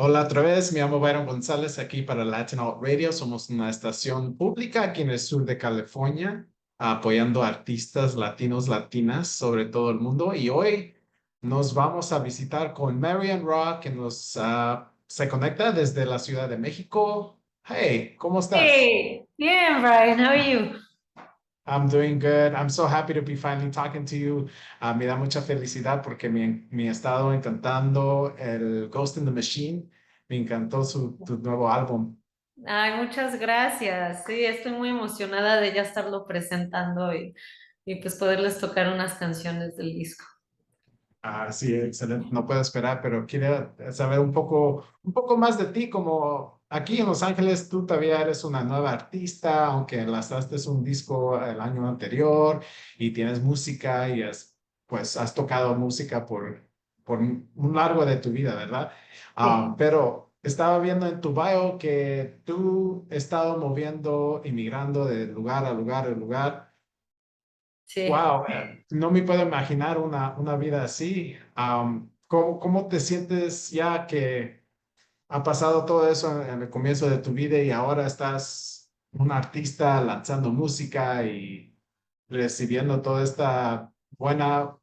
Hola otra vez, me llamo Byron Gonzalez aquí para Latin Alt Radio. Somos una estación pública aquí en el sur de California, apoyando a artistas latinos, latinas sobre todo el mundo. Y hoy nos vamos a visitar con Marion Raw, que se conecta desde la Ciudad de México. Hey, ¿cómo estás? Hey, yeah, Brian, how are you? I'm doing good. I'm so happy to be finally talking to you. Me da mucha felicidad porque me he estado encantando el Ghost in the Machine. Me encantó tu nuevo álbum. Ay, muchas gracias. Sí, estoy muy emocionada de ya estarlo presentando y pues poderles tocar unas canciones del disco. Ah, sí, excelente. No puedo esperar, pero quería saber un poco más de ti. Como aquí en Los Ángeles, tú todavía eres una nueva artista, aunque lanzaste un disco el año anterior y tienes música y pues has tocado música por un largo de tu vida, ¿verdad? Sí, Pero estaba viendo en tu bio que tú has estado moviendo, inmigrando de lugar a lugar a lugar. sí. Wow, no me puedo imaginar una vida así. ¿Cómo te sientes ya que ha pasado todo eso en el comienzo de tu vida y ahora estás un artista lanzando música y recibiendo toda esta buena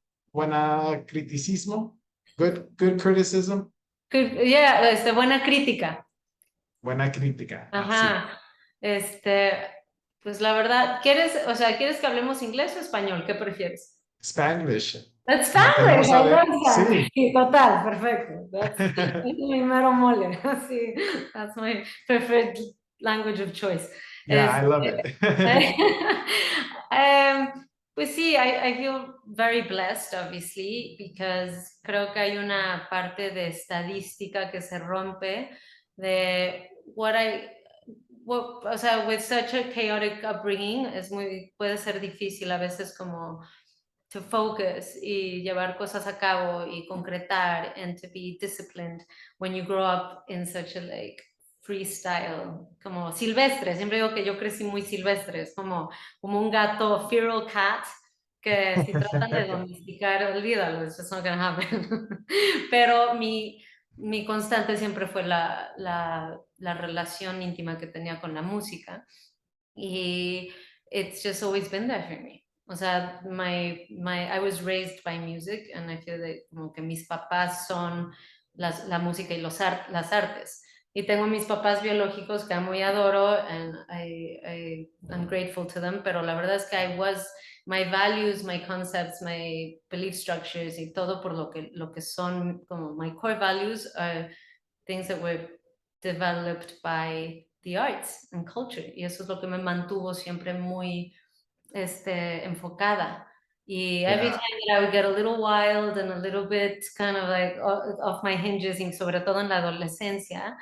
criticismo? Good criticism, Yeah, buena crítica. buena crítica, así. Ajá. Este, pues la verdad, o sea, ¿quieres que hablemos inglés o español? ¿Qué prefieres? Spanglish. That's Queremos Spanish, I saber, love that. sí. Sí, total, perfecto. Es mi mero mole. Sí, that's my preferred language of choice. Yeah, I Este, love it. pues sí, I feel very blessed, obviously, because creo que hay una parte de estadística que se rompe de o sea, with such a chaotic upbringing, puede ser difícil a veces como to focus y llevar cosas a cabo y concretar and to be disciplined when you grow up in such a like freestyle, como silvestre. Siempre digo que yo crecí muy silvestre, es como un gato, feral cat, que si tratan de domesticar, olvídalo, it's just not gonna happen. Pero mi constante siempre fue la relación íntima que tenía con la música y it's just always been there for me. O sea, I was raised by music and I feel that como que mis papás son la música y las artes. Y tengo mis papás biológicos que amo y adoro and I'm grateful to them, pero la verdad es que my values, my concepts, my belief structures y todo por lo que son como my core values are things that were developed by the arts and culture. Y eso es lo que me mantuvo siempre muy enfocada. Y every Yeah. time that I would get a little wild and a little bit kind of like off my hinges, y sobre todo en la adolescencia,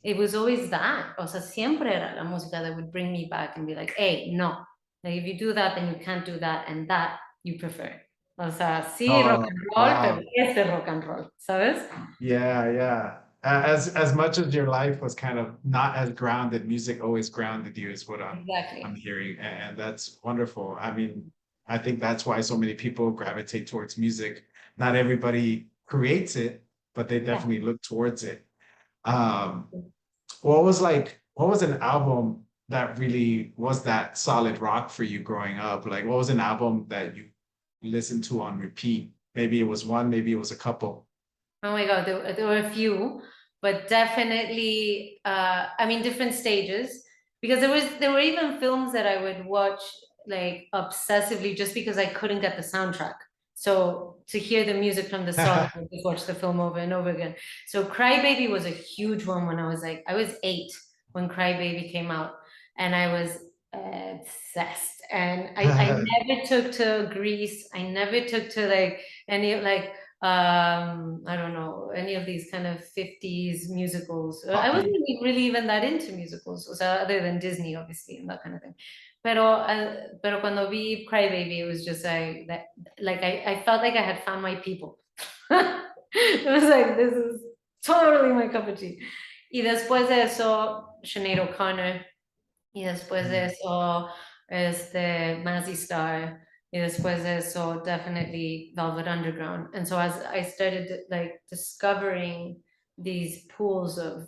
it was always that. O sea, siempre era la música that would bring me back and be like, hey, no. Like, if you do that, then you can't do that, and that you prefer. O sea, sí, rock Oh, and roll, pero wow. rock and roll, ¿sabes? Yeah, yeah. As much as your life was kind of not as grounded, music always grounded you is what I'm Exactly. hearing, and that's wonderful. I mean, I think that's why so many people gravitate towards music. Not everybody creates it, but they Yeah. definitely look towards it. Um, what was an album that really was that solid rock for you growing up? Like, what was an album that you listened to on repeat? Maybe it was one, maybe it was a couple. Oh my God, there were a few, but definitely, I mean, different stages. Because there were even films that I would watch like obsessively just because I couldn't get the soundtrack. So to hear the music from the song, I would just watch the film over and over again. So Cry Baby was a huge one when I was 8 when Cry Baby came out, and I was obsessed. And I never took to Grease. I never took to like any like I don't know, any of these kind of 50s musicals. I wasn't Poppy. really even that into musicals, o sea, other than Disney, obviously, and that kind of thing. Pero cuando vi Cry Baby, it was just like I felt like I had found my people. It was like, this is totally my cup of tea. Y después de eso, Sinead O'Connor, y después de Mm. eso, Mazzy Star, y después de eso, definitely Velvet Underground. And so as I started like discovering these pools of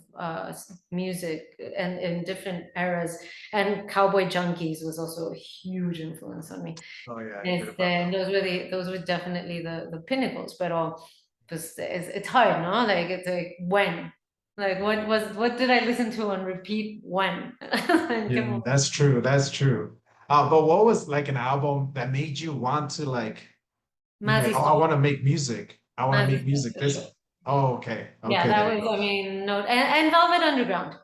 music and in different eras. And Cowboy Junkies was also a huge influence on me. Oh yeah, I heard about And that. those were definitely the pinnacles, but it's hard, no? Like it's like when. Like what did I listen to on repeat when? Yeah, that's true. That's true. But what was like an album that made you want to Más like, oh, I want to historia. make music. I want to Más make music. historia. This. Oh, okay. Yeah, Okay, there that you was, go. I mean, no, and Velvet Underground.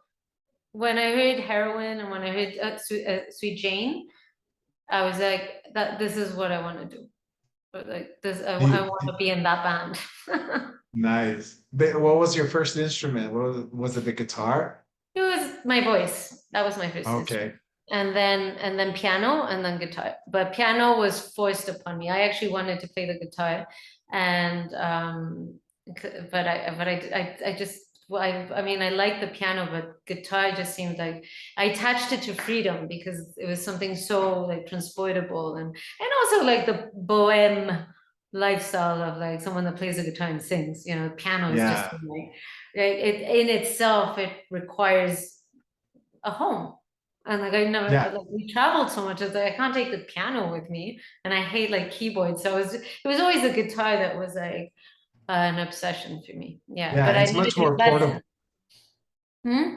When I heard Heroin and when I heard Sweet Jane, I was like, that this is what I want to do. But like this, Do I you- want do- to be in that band. nice. What was your first instrument? Was it the guitar? It was my voice. That was my first instrument. Okay. And then piano and then guitar. But piano was forced upon me. I actually wanted to play the guitar, and I just I mean I like the piano, but guitar just seemed like I attached it to freedom because it was something so like transportable and also like the bohème lifestyle of like someone that plays the guitar and sings. You know, piano is just Yeah. like it in itself it requires a home. And like I never Yeah. like we traveled so much, it's like I can't take the piano with me, and I hate like keyboards. So it was always the guitar that was like an obsession for me. Yeah, Yeah. but I It's never much took more lessons. portable. Hmm?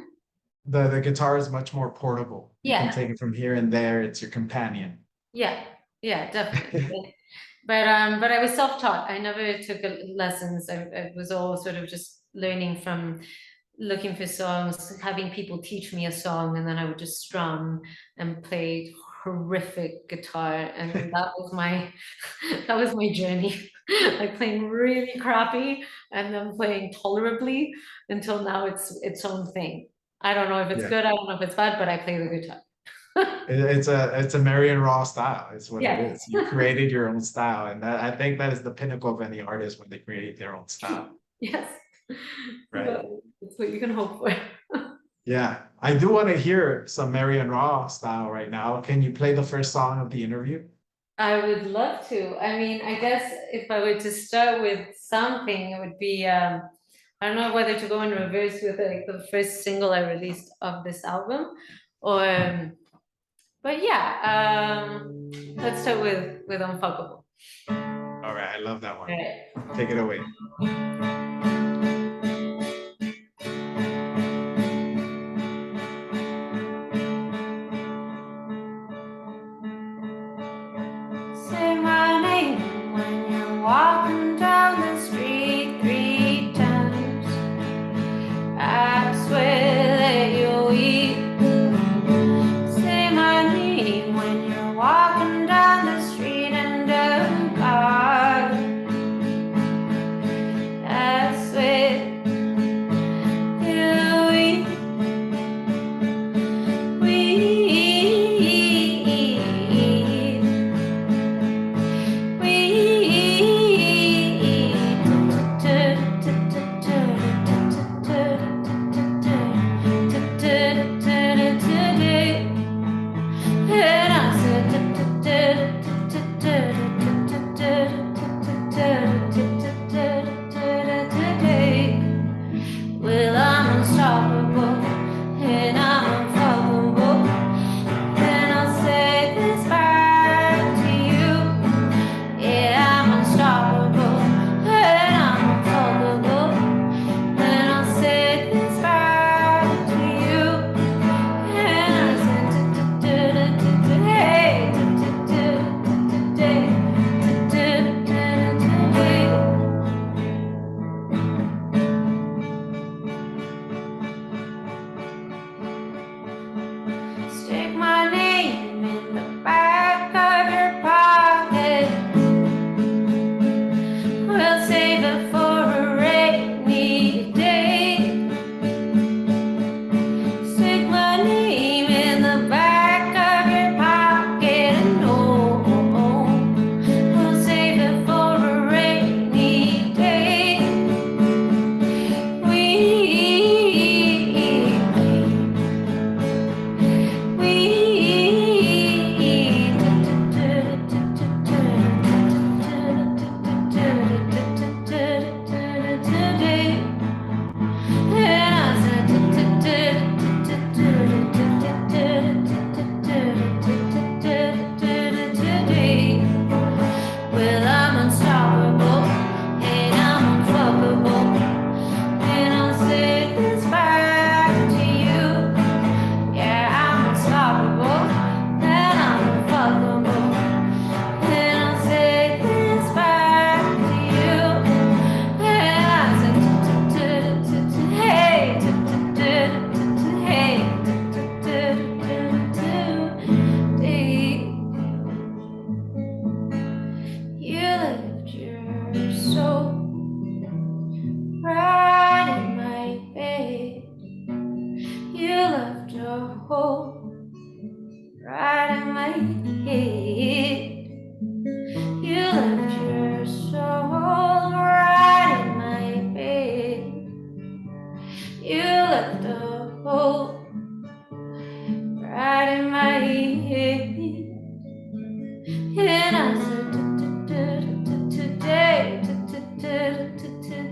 The guitar is much more portable. You can Yeah, take it from here and there. It's your companion. yeah, yeah, definitely. But I was self-taught. I never took lessons. I was all sort of just learning from looking for songs, having people teach me a song, and then I would just strum and play horrific guitar, and that was my that was my journey. Like playing really crappy and then playing tolerably until now it's its own thing. I don't know if it's Yeah. good, I don't know if it's bad, but I play the guitar. It's a Marion Raw style. It's what it Yeah. is. You created your own style, and I think that is the pinnacle of any artist when they create their own style, Yes. right? That's what you can hope for. Yeah, I do want to hear some Marion Raw style right now. Can you play the first song of the interview? I would love to. I mean, I guess if I were to start with something, it would be I don't know whether to go in reverse with like the first single I released of this album, or but yeah, let's start with Unfuckable. All right, I love that All one. right. Take it away. Say my name when you're walking down the street 3 times. I swear that you'll weep. Say my name when you're walking down the street in the dark.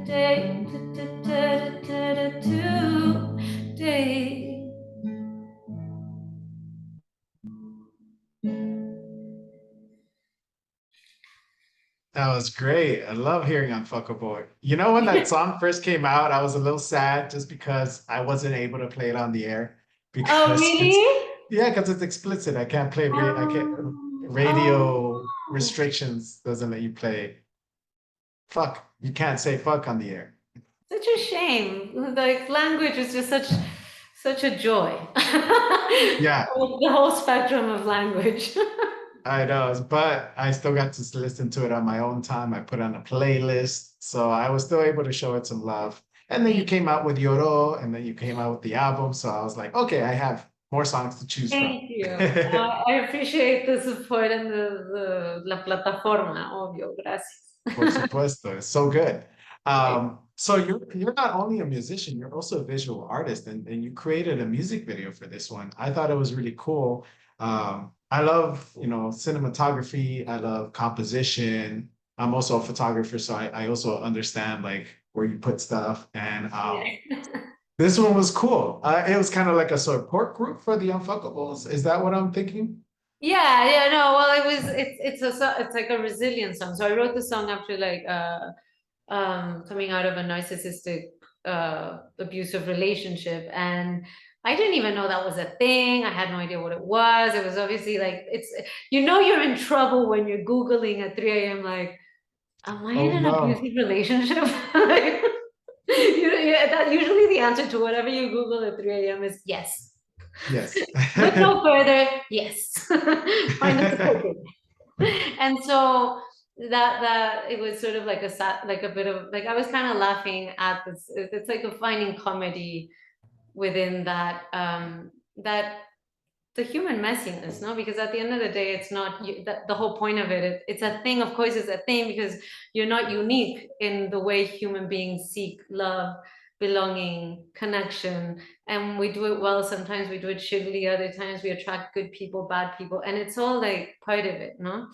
today. That was great. I love hearing Unfuckable. You know, when that song first came out, I was a little sad just because I wasn't able to play it on the air Oh, because it's, really? yeah, because it's explicit. I can't play, I can't, radio Oh. restrictions doesn't let you play fuck. You can't say fuck on the air. Such a shame. Like language is just such a joy. Yeah, The whole spectrum of language. I know, but I still got to listen to it on my own time. I put on a playlist, so I was still able to show it some love. And then you Thank came out with Lloro, and then you came out with the album. So I was like, okay, I have more songs to choose from. thank you. I appreciate the support and the la plataforma, obvio. Gracias. Por supuesto, it's so good. Right. So you're not only a musician, you're also a visual artist, and you created a music video for this one. I thought it was really cool. I love, cinematography. I love composition. I'm also a photographer, so I also understand like where you put stuff. And Yeah. this one was cool. It was kind of like a support group for the Unfuckables. Is that what I'm thinking? Yeah, no, well, it's like a resilience song. So I wrote the song after like coming out of a narcissistic abusive relationship, and I didn't even know that was a thing. I had no idea what it was. It was obviously like it's you're in trouble when you're Googling at 3 a.m. like, am I Oh in an no. abusive relationship? Like, yeah, that usually the answer to whatever you Google at 3 a.m. is yes. Yes. Look no further, yes. Find a support group. And so that it was sort of like like a bit of like I was kind of laughing at this. It's like a finding comedy within that the human messiness, no? Because at the end of the day, it's not the whole point of it's a thing. Of course, it's a thing because you're not unique in the way human beings seek love, belonging, connection, and we do it well. Sometimes we do it shittily. Other times we attract good people, bad people, and it's all like part of it, no?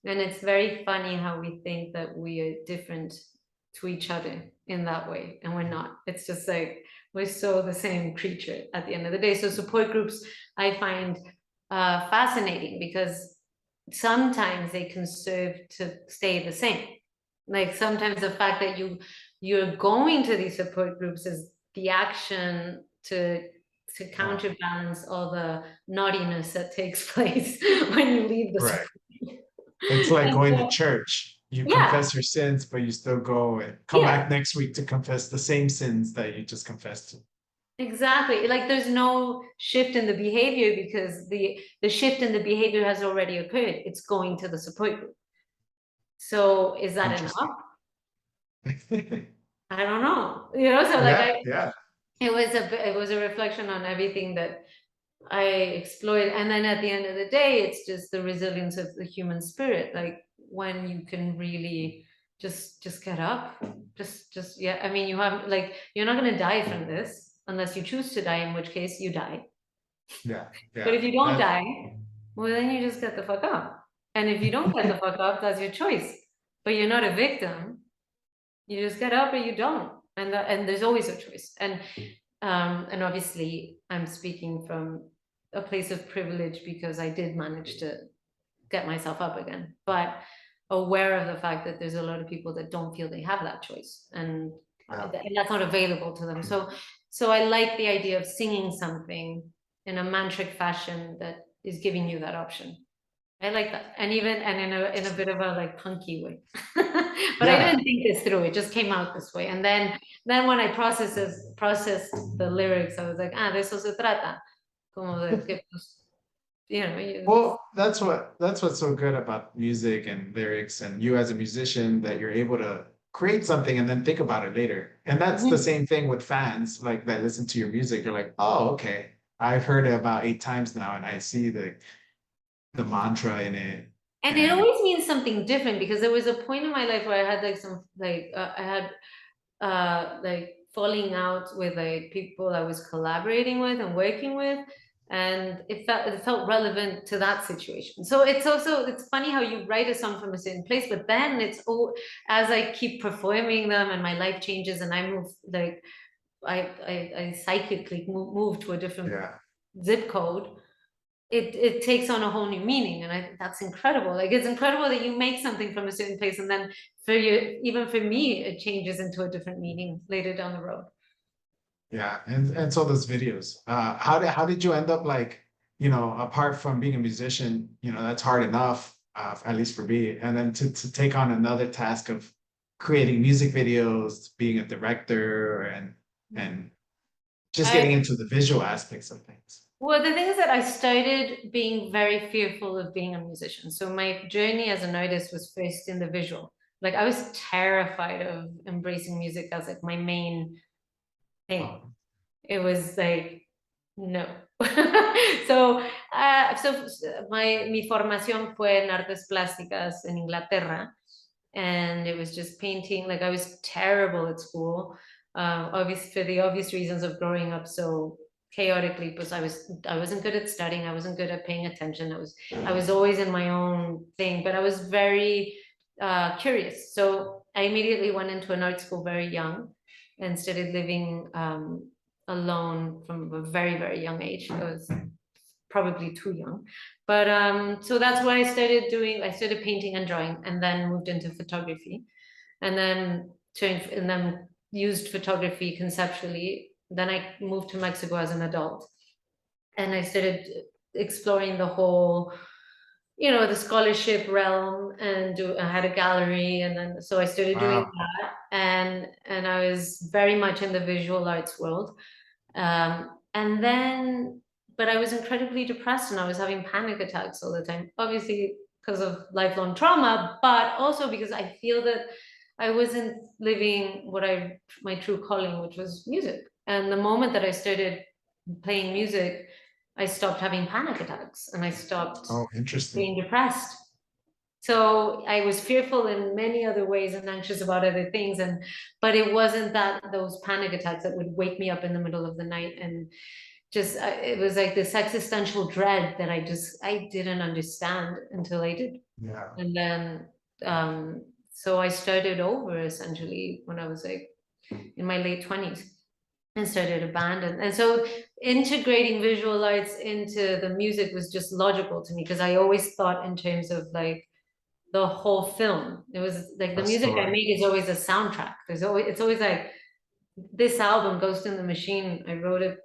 And it's very funny how we think that we are different to each other in that way, and we're not. It's just like we're so the same creature at the end of the day. So support groups I find fascinating because sometimes they can serve to stay the same. Like sometimes the fact that you're going to these support groups is the action to Oh, counterbalance all the naughtiness that takes place when you leave the right. support group. It's like And going to so, church. You yeah, confess your sins, but you still go and come yeah. back next week to confess the same sins that you just confessed to. Exactly. Like there's no shift in the behavior because the shift in the behavior has already occurred. It's going to the support group. So is that Interesting. enough? I don't know. So like Yeah, yeah. it was a reflection on everything that I explored. And then at the end of the day, it's just the resilience of the human spirit. Like when you can really just get up. Just yeah. I mean you have like you're not gonna die from this unless you choose to die, in which case you die. Yeah, But yeah. if you don't That die, well, then you just get the fuck up. And if you don't get the fuck up, that's your choice. But you're not a victim. You just get up or you don't. And there's always a choice. And obviously, I'm speaking from a place of privilege because I did manage to get myself up again. But aware of the fact that there's a lot of people that don't feel they have that choice, yeah. and that's not available to them. So I like the idea of singing something in a mantric fashion that is giving you that option. I like that, and even and in a bit of a like punky way. But I Yeah. didn't think this through. It just came out this way, and then when I processed the lyrics, I was like, de eso se trata, como de que pues, Well, that's what's so good about music and lyrics and you as a musician that you're able to create something and then think about it later. And that's the Mhm. same thing with fans like that listen to your music. You're like, oh, okay. I've heard it about 8 times now and I see the mantra in it. And it And always means something different because there was a point in my life where I had like some like I had like falling out with like people I was collaborating with and working with. and it felt relevant to that situation. So it's funny how you write a song from a certain place, but then as I keep performing them and my life changes and I move, like I psychically move to a different zip code, it takes on a whole new meaning, and I think that's incredible. Like, it's incredible that you make something from a certain place, and then even for me, it changes into a different meaning later down the road. Yeah, and so those videos. How did you end up, like, apart from being a musician, that's hard enough, at least for me, and then to take on another task of creating music videos, being a director, and just getting into the visual aspects of things. Well, the thing is that I started being very fearful of being a musician. So my journey as an artist was first in the visual. Like, I was terrified of embracing music as like my main thing. It was like, no. So, mi formación fue en artes plásticas en Inglaterra, and it was just painting. Like, I was terrible at school, obviously for the obvious reasons of growing up so chaotically, because I wasn't good at studying, I wasn't good at paying attention. I was always in my own thing, but I was very curious. So I immediately went into an art school very young and started living alone from a very, very young age. I was probably too young. But so that's what I started doing. I started painting and drawing, and then moved into photography, and then used photography conceptually. Then I moved to Mexico as an adult, and I started exploring the whole, the scholarship realm, and I had a gallery, and then so I started doing that, and I was very much in the visual arts world. And then, but I was incredibly depressed, and I was having panic attacks all the time, obviously because of lifelong trauma, but also because I feel that I wasn't living my true calling, which was music. And the moment that I started playing music, I stopped having panic attacks, and I stopped being depressed. So I was fearful in many other ways and anxious about other things, but it wasn't those panic attacks that would wake me up in the middle of the night, and just it was like this existential dread that I didn't understand until I did. Yeah. And then so I started over essentially when I was like in my late 20s, and started a band, and so integrating visual arts into the music was just logical to me, because I always thought in terms of like the whole film. It was like the music I make is always a soundtrack. It's always like this album, Ghost in the Machine, I wrote it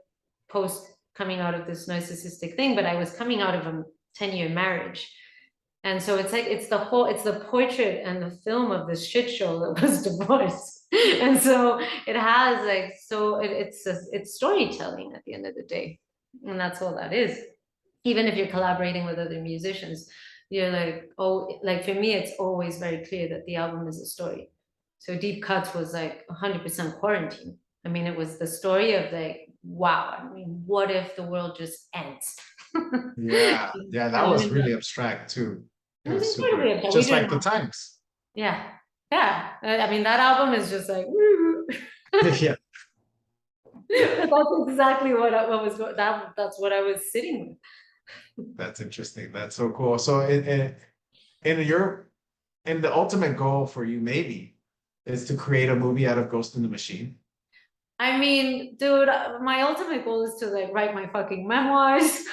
post coming out of this narcissistic thing, but I was coming out of a 10-year marriage. And so it's like it's the portrait and the film of this shit show that was divorce. And so it has like, so it's storytelling at the end of the day. And that's all that is. Even if you're collaborating with other musicians, you're like, oh, like for me, it's always very clear that the album is a story. So Deep Cuts was like 100% quarantine. I mean, it was the story of like, wow, I mean, what if the world just ends? Yeah, that was really abstract too. It was incredibly abstract. Just like the times. Yeah. I mean, that album is just like, yeah. That's exactly what was that's what I was sitting with. That's interesting. That's so cool. So in the ultimate goal for you maybe is to create a movie out of Ghost in the Machine. I mean, dude, my ultimate goal is to like write my fucking memoirs,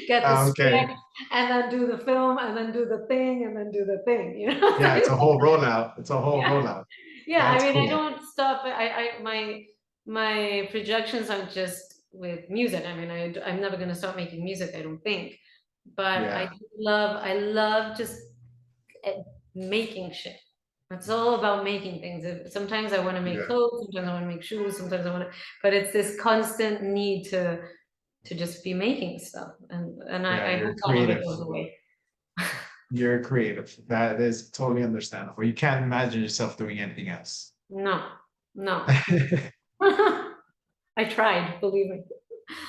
get the script, and then do the film, and then do the thing, and then do the thing. You know? Yeah, it's a whole rollout. It's a whole rollout. Yeah, that's I mean, cool. I don't stop. My projections aren't just with music. I mean, I'm never gonna stop making music, I don't think. But yeah. I love just making shit. It's all about making things. Sometimes I want to make clothes, sometimes I want to make shoes, sometimes I want to, but it's this constant need to just be making stuff. And I hope all of it goes away. You're creative. That is totally understandable. You can't imagine yourself doing anything else. No. I tried, believe me.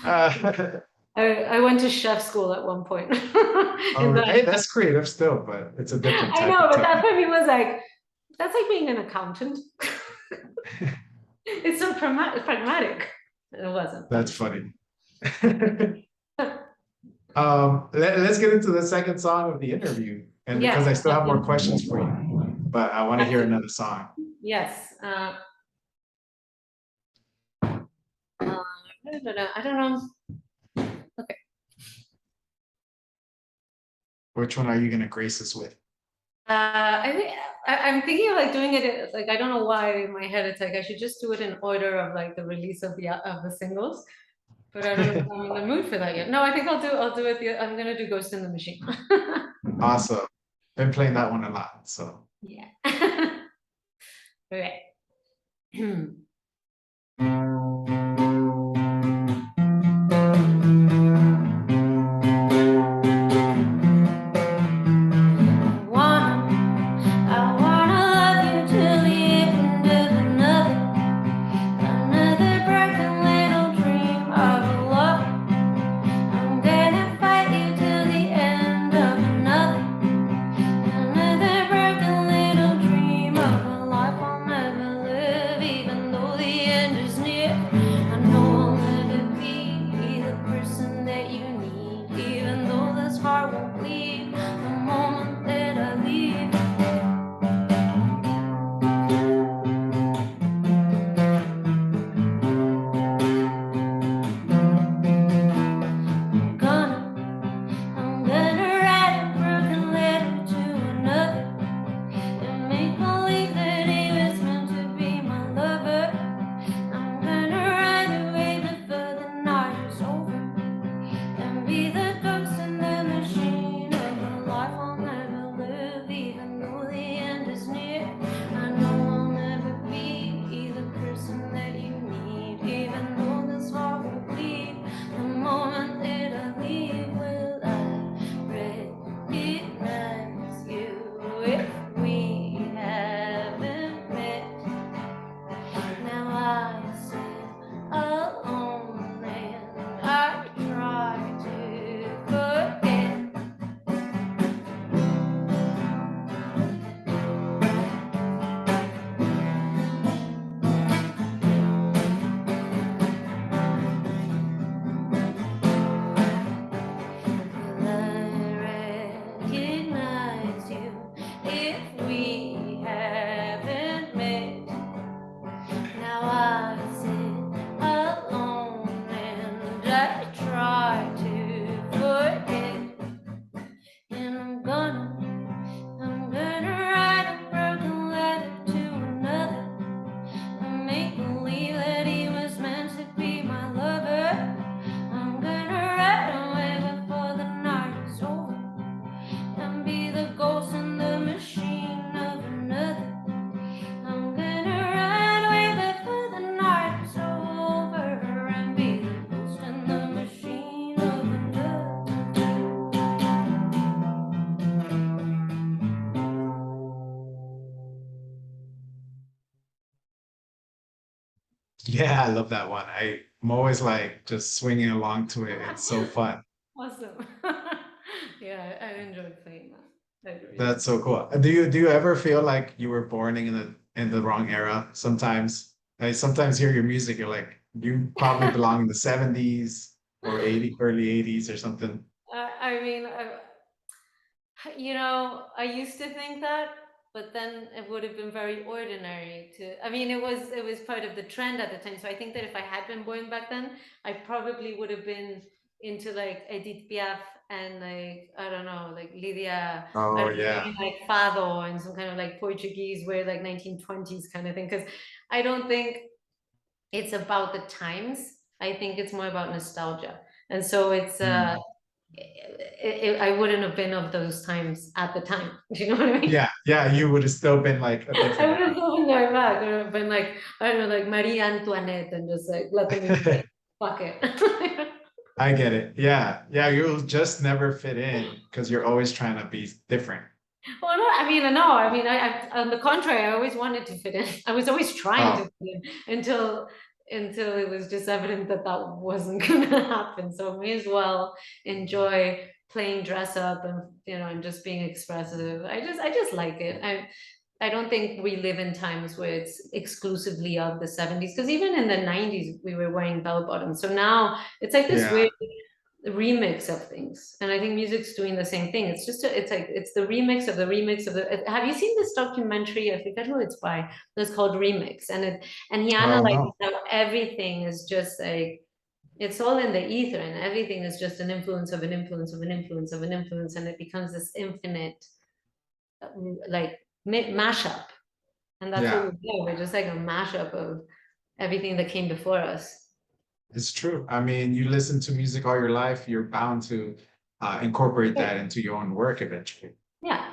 I went to chef school at one point. Hey, that's creative still, but it's a different type. I know, but that for me was like, that's like being an accountant. It's so pragmatic. It wasn't. That's funny. Let's get into the second song of the interview, and because I Yes. still have more questions for you, but I want to hear another song. Yes. I don't know. Okay. Which one are you gonna grace us with? I think I'm thinking of like doing it like I don't know why in my head it's like I should just do it in order of like the release of the singles, but I don't know if I'm in the mood for that yet. No, I think I'll do it. I'm gonna do Ghost in the Machine. Awesome. Been playing that one a lot, so. Yeah. Okay. I wanna love you till the end of another broken little dream of a love. I'm gonna fight you till the end of another broken little dream of a life I'll never live, even though the end is near. I know I'll never be the person that you need, even though this heart won't bleed the moment that I leave. I'm gonna write a broken letter to another and make believe that he was meant to be my lover. I'm gonna ride away before the night is over and be the ghost in the machine of a life I'll never live, even though the end is near. I know I'll never be the person that you need, even though this heart will bleed the moment that I leave. Will I recognize you if we haven't met? Now I sit alone and I try to forget. Will I recognize you if we haven't met? Now I sit alone and I try to forget. And I'm gonna write a broken letter to another and make believe that he was meant to be my lover. I'm gonna ride away before the night is over and be the ghost in the machine of another. I'm gonna ride away before the night is over and be the ghost in the machine of another. Yeah, I love that one. I'm always like just swinging along to it. It's so fun. Awesome. Yeah, I enjoyed playing that. I really did. That's so cool. Do you ever feel like you were born in the wrong era? Sometimes I sometimes hear your music, you're like, you probably belong in the 70s or 80, early 80s or something. I mean, I used to think that, but then it would have been very ordinary to. I mean, it was part of the trend at the time. So I think that if I had been born back then, I probably would have been into like Edith Piaf and like I don't know, like Lydia, I Oh don't know, yeah. maybe like Fado and some kind of like Portuguese where like 1920s kind of thing. Because I don't think it's about the times. I think it's more about nostalgia. And so it's Mm. I wouldn't have been of those times at the time. Do you know what I mean? Yeah, yeah, you would have still been like a I different would have era. still been going back. I would have been like, I don't know, like Marie Antoinette and just like let them invade. Fuck it. I get it. Yeah, yeah, you'll just never fit in because you're always trying to be different. Well, no, I mean, no, I mean, on the contrary, I always wanted to fit in. I was always trying to Oh, fit in until it was just evident that that wasn't going to happen. So may as well enjoy playing dress up and and just being expressive. I just like it. I don't think we live in times where it's exclusively of the 70s because even in the 90s we were wearing bell bottoms. So now it's like this yeah. weird remix of things, and I think music's doing the same thing. It's just it's the remix of the remix of the. Have you seen this documentary? I forget who it's by. It's called Remix, and he Oh analyzes no. how everything is just like it's all in the ether, and everything is just an influence of an influence of an influence of an influence, and it becomes this infinite like mashup, and that's what Yeah, we're doing. We're just like a mashup of everything that came before us. it's true. I mean, you listen to music all your life, you're bound to incorporate that into your own work eventually. Yeah.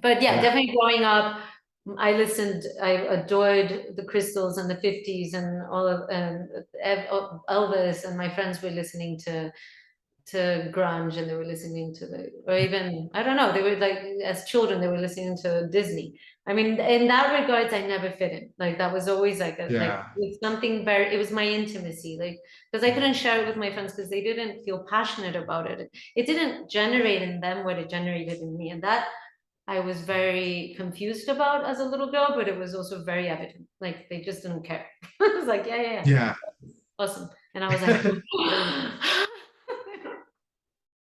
But yeah, Yeah. definitely growing up, I adored the Crystals and the 50s and all of Elvis, and my friends were listening to grunge, and they were listening to or even, I don't know, they were like, as children, they were listening to Disney. I mean, in that regards, I never fit in. Like that was always like Yeah. it's something very, it was my intimacy, like, because I couldn't share it with my friends because they didn't feel passionate about it. It didn't generate in them what it generated in me. And that I was very confused about as a little girl, but it was also very evident. Like they just didn't care. I was like, yeah, yeah, yeah, Yeah. awesome. And I was like,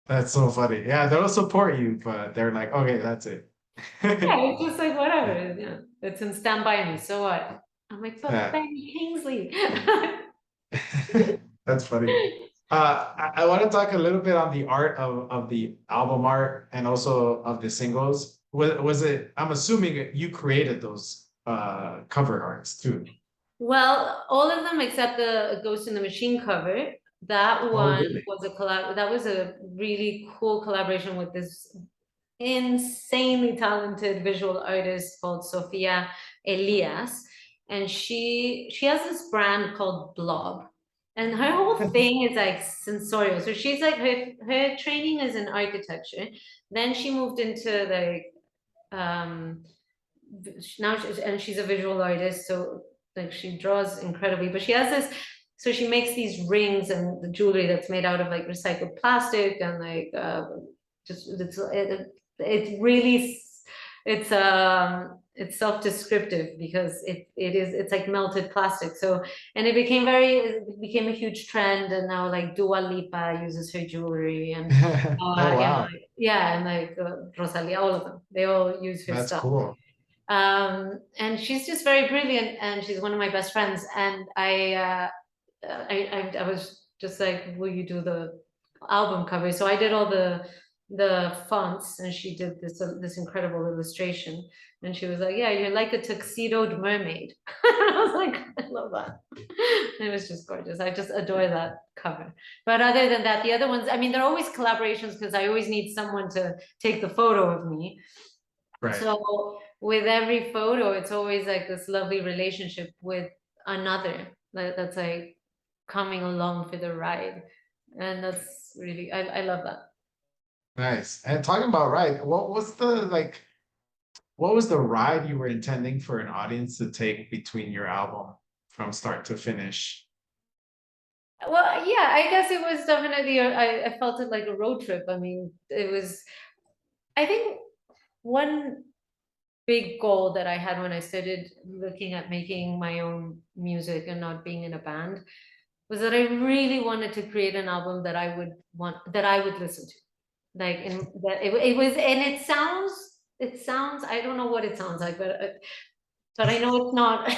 That's so funny. Yeah, they'll support you, but they're like, okay, that's it. yeah, it's just like whatever, you know, it's in Stand By Me, so what? I'm like, but Yeah. Ben Kingsley. That's funny. I want to talk a little bit on the art of the album art and also of the singles. Was it, I'm assuming you created those cover arts too. Well, all of them except the Ghost in the Machine cover. That Oh, one really? was that was a really cool collaboration with this insanely talented visual artist called Sofia Elias, and she has this brand called Blob, and her whole thing is like sensorial. So she's like her training is in architecture. Then she moved into like now and she's a visual artist, so like she draws incredibly, but she has this, so she makes these rings and the jewelry that's made out of like recycled plastic and like just it really it's self-descriptive because it's like melted plastic. So and it became a huge trend, and now like Dua Lipa uses her jewelry, and Oh, yeah, wow. yeah, and like Rosalia, all of them, they all use her That's stuff. cool. And she's just very brilliant, and she's one of my best friends. And I was just like, will you do the album cover? So I did all the fonts, and she did this incredible illustration. And she was like, yeah, you're like a tuxedoed mermaid. And I was like, I love that. It was just gorgeous. I just adore that cover. But other than that, the other ones, I mean, they're always collaborations because I always need someone to take the photo of me. Right. So with every photo, it's always like this lovely relationship with another that's like coming along for the ride. And that's really, I love that. Nice. And talking about ride, what was the like, what was the ride you were intending for an audience to take between your album from start to finish? Well, yeah, I guess it was definitely, I felt it like a road trip. I mean, it was, I think one big goal that I had when I started looking at making my own music and not being in a band was that I really wanted to create an album that I would listen to. Like in that it was, and it sounds, I don't know what it sounds like, but I know it's not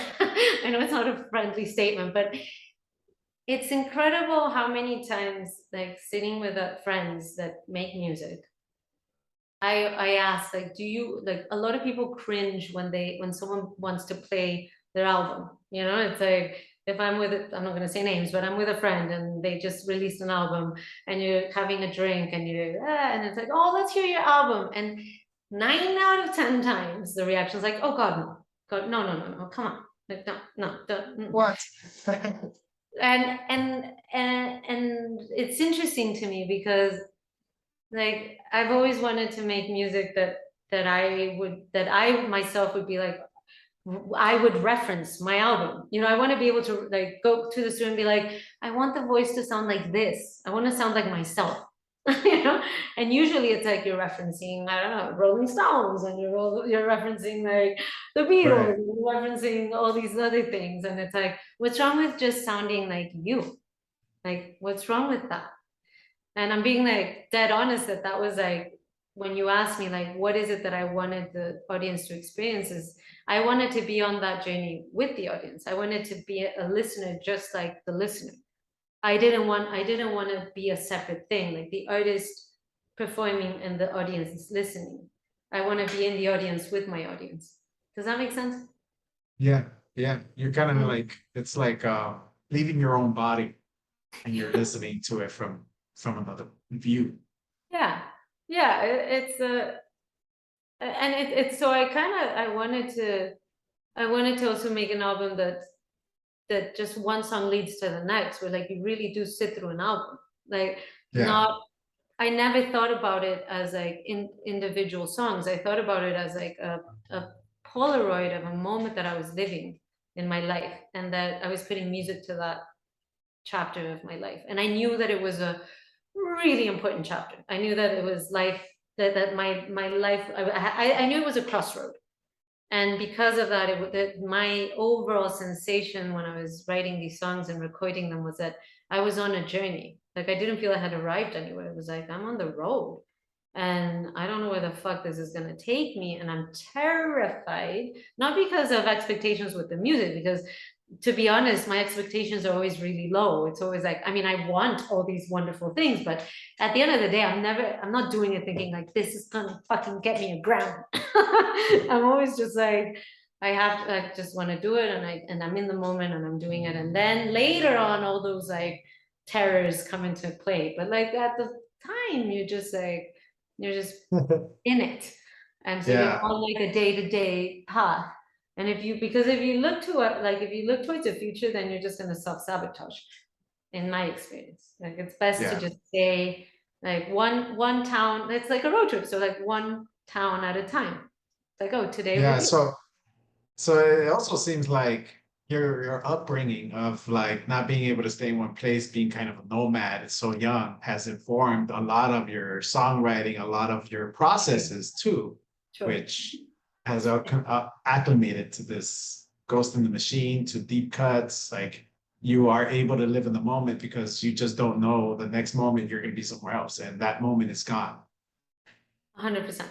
I know it's not a friendly statement, but it's incredible how many times like sitting with friends that make music, I asked, like, do you like, a lot of people cringe when someone wants to play their album. You know, it's like if I'm not gonna say names, but I'm with a friend and they just released an album, and you're having a drink and and it's like, oh, let's hear your album. And 9 out of 10 times the reaction is like, oh God, no. God, no, no, no, no, come on. Like, no, no, What? and it's interesting to me because like I've always wanted to make music that I myself would be like, I would reference my album. You know, I want to be able to like go to the studio and be like, I want the voice to sound like this. I want to sound like myself. You know, and usually it's like you're referencing, I don't know, Rolling Stones, and you're referencing like the Beatles, Right. and you're referencing all these other things, and it's like, what's wrong with just sounding like you? Like, what's wrong with that? And I'm being like dead honest that was like, when you asked me like, what is it that I wanted the audience to experience, is I wanted to be on that journey with the audience. I wanted to be a listener just like the listener. I didn't want to be a separate thing, like the artist performing and the audience is listening. I want to be in the audience with my audience. Does that make sense? Yeah, yeah. You're kind of like, it's like leaving your own body and you're listening to it from another view. Yeah, yeah. It's and it's so I wanted to also make an album that just one song leads to the next, where like you really do sit through an album. Like Yeah, not I never thought about it as like individual songs. I thought about it as like a Polaroid of a moment that I was living in my life, and that I was putting music to that chapter of my life. And I knew that it was a really important chapter. I knew that it was life, that my life, I knew it was a crossroad. And because of that, my overall sensation when I was writing these songs and recording them was that I was on a journey. Like I didn't feel I had arrived anywhere. It was like I'm on the road and I don't know where the fuck this is gonna take me. And I'm terrified, not because of expectations with the music, because to be honest, my expectations are always really low. It's always like, I mean, I want all these wonderful things, but at the end of the day, I'm not doing it thinking like this is gonna fucking get me a Grammy. I'm always just like, I just want to do it, and I'm in the moment and I'm doing it, and then later on, all those like terrors come into play. But like at the time, you're just in it, and so you're yeah, on like a day-to-day path. And if you look to it, like if you look towards the future, then you're just going to self-sabotage, in my experience. Like it's best to yeah, just stay like one town. It's like a road trip, so like one town at a time. Like, oh, today we're yeah. here. So it also seems like your upbringing of like not being able to stay in one place, being kind of a nomad so young, has informed a lot of your songwriting, a lot of your Sure, processes too, sure. which has acclimated to this Ghost in the Machine, to deep cuts. Like you are able to live in the moment because you just don't know the next moment you're going to be somewhere else, and that moment is gone. 100%.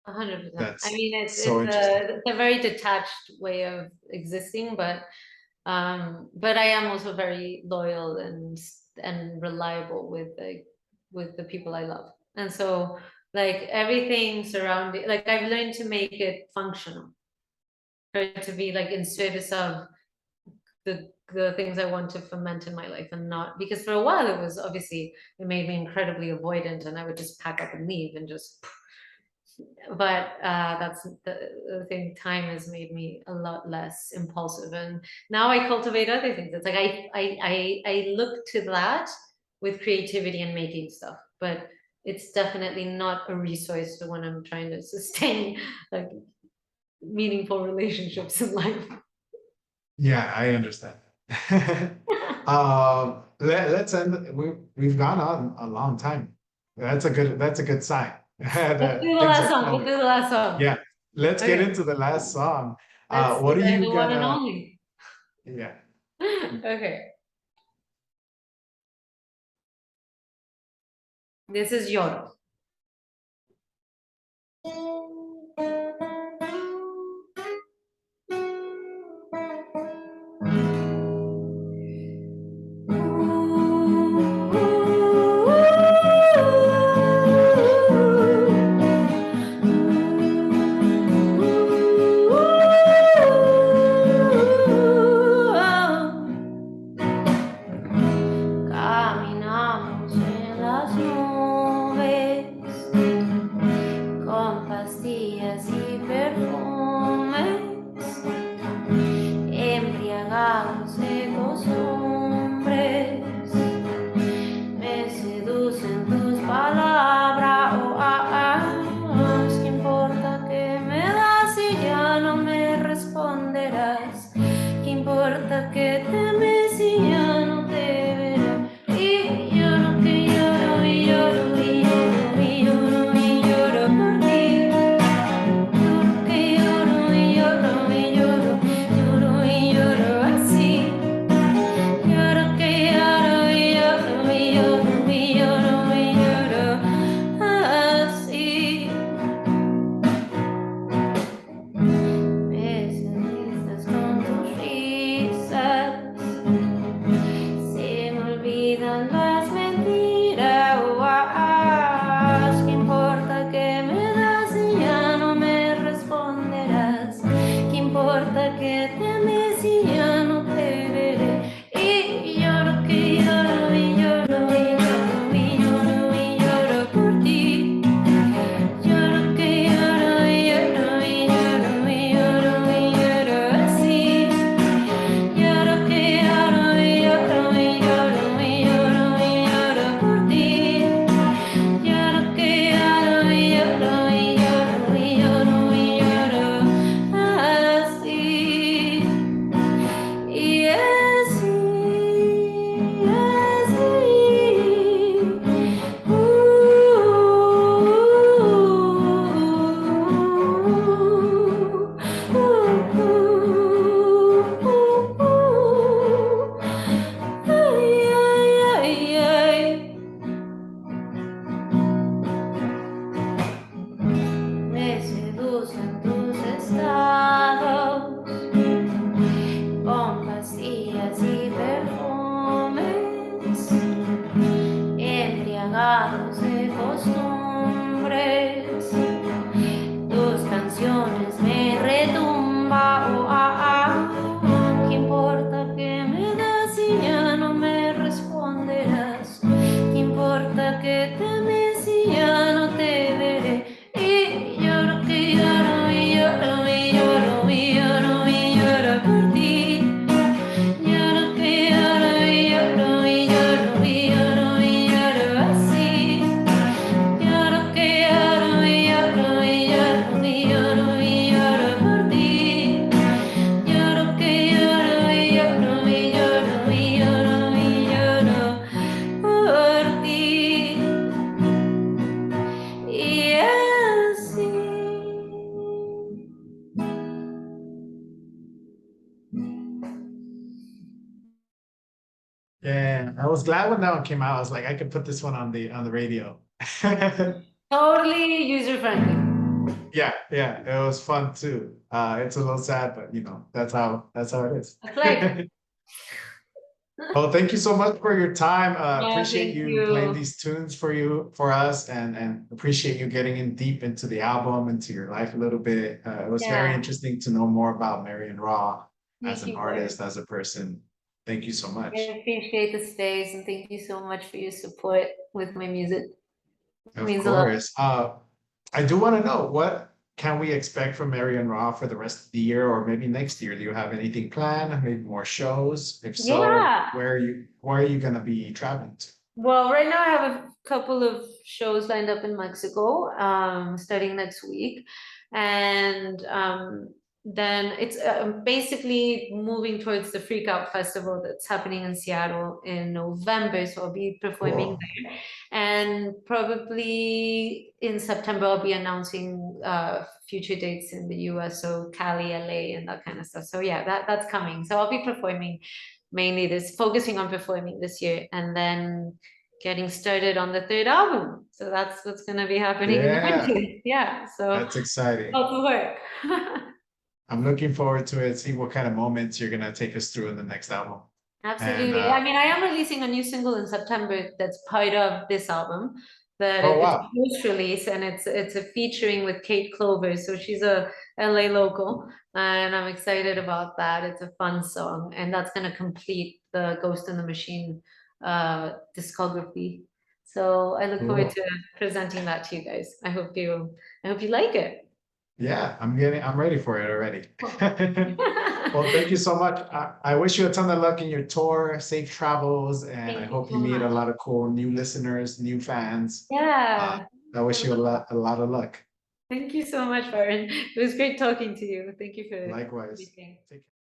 100%. I That's mean, so interesting. it's a very detached way of existing, but I am also very loyal and reliable with the people I love. And so like everything surrounding, like I've learned to make it functional, for it to be like in service of the things I want to foment in my life, and not because for a while it was obviously, it made me incredibly avoidant and I would just pack up and leave and just, but that's the thing. Time has made me a lot less impulsive, and now I cultivate other things. It's like I look to that with creativity and making stuff, but it's definitely not a resource for when I'm trying to sustain like meaningful relationships in life. Yeah, I understand. Let's end. We've gone on a long time. That's a good sign Let's do that the things last are song. Let's flowing. do the last song. Yeah, let's get Okay, into the last song. that's What are you the one and gonna? only. Yeah, Okay, this is Lloro. Caminamos en las nubes con pastillas y y perfumes, embriagados de costumbres. Tus canciones me retumban, oh, ¿qué importa que me das si ya no me responderás? ¿Qué importa que te ame si ya no te veré? Y lloro que lloro y lloro y lloro y lloro y lloro por ti. Lloro que lloro y lloro y lloro y lloro y lloro así. Lloro que lloro y lloro y lloro y lloro y lloro por ti. Lloro que lloro y lloro y lloro y lloro y lloro por ti. Y así. Yeah, I was glad when that one came out. I was like, I could put this one on the radio. Totally user friendly. Yeah, it was fun too. It's a little sad, but you know, that's how it is. That's life. Well, thank you so much for your time. Yeah, Appreciate thank you playing you. these tunes for us, and appreciate you getting in deep into the album, into your life a little bit. It was very Yeah, interesting to know more about Marion Raw as thank an you, Byron. artist, as a person. Thank you so I much. appreciate the space and thank you so much for your support with my music. It Of means a lot. course. I do want to know, what can we expect from Marion Raw for the rest of the year, or maybe next year? Do you have anything planned? Maybe more shows? If so, Yeah. where are you gonna be traveling to? Well, right now I have a couple of shows lined up in Mexico, starting next week. And then it's basically moving towards the Freak Out Festival that's happening in Seattle in November. So I'll be performing Cool. there. And probably in September, I'll be announcing future dates in the US, so Cali, LA, and that kind of stuff. So yeah, that's coming. So I'll be performing mainly focusing on performing this year, and then getting started on the third album. So that's what's going to be happening in the Yeah, winter. Yeah, so that's exciting. lots of work. I'm looking forward to it, see what kind of moments you're gonna take us through in the next album. And Absolutely. I mean, I am releasing a new single in September that's part of this album. That oh it's a wow. post release, and it's a featuring with Kate Clover. So she's a LA local, and I'm excited about that. It's a fun song, and that's gonna complete the Ghost in the Machine discography. So I look forward Cool. to presenting that to you guys. I hope you like it. Yeah, I'm ready for it already. Cool. Well, thank you so much. I wish you a ton of luck in your tour, safe travels, and I Thank you hope so you meet a much. lot of cool new listeners, new fans. Uh, Yeah. I wish you a lot of luck. Thank you so much, Byron. It was great talking to you. Thank you for Likewise. everything. Take care.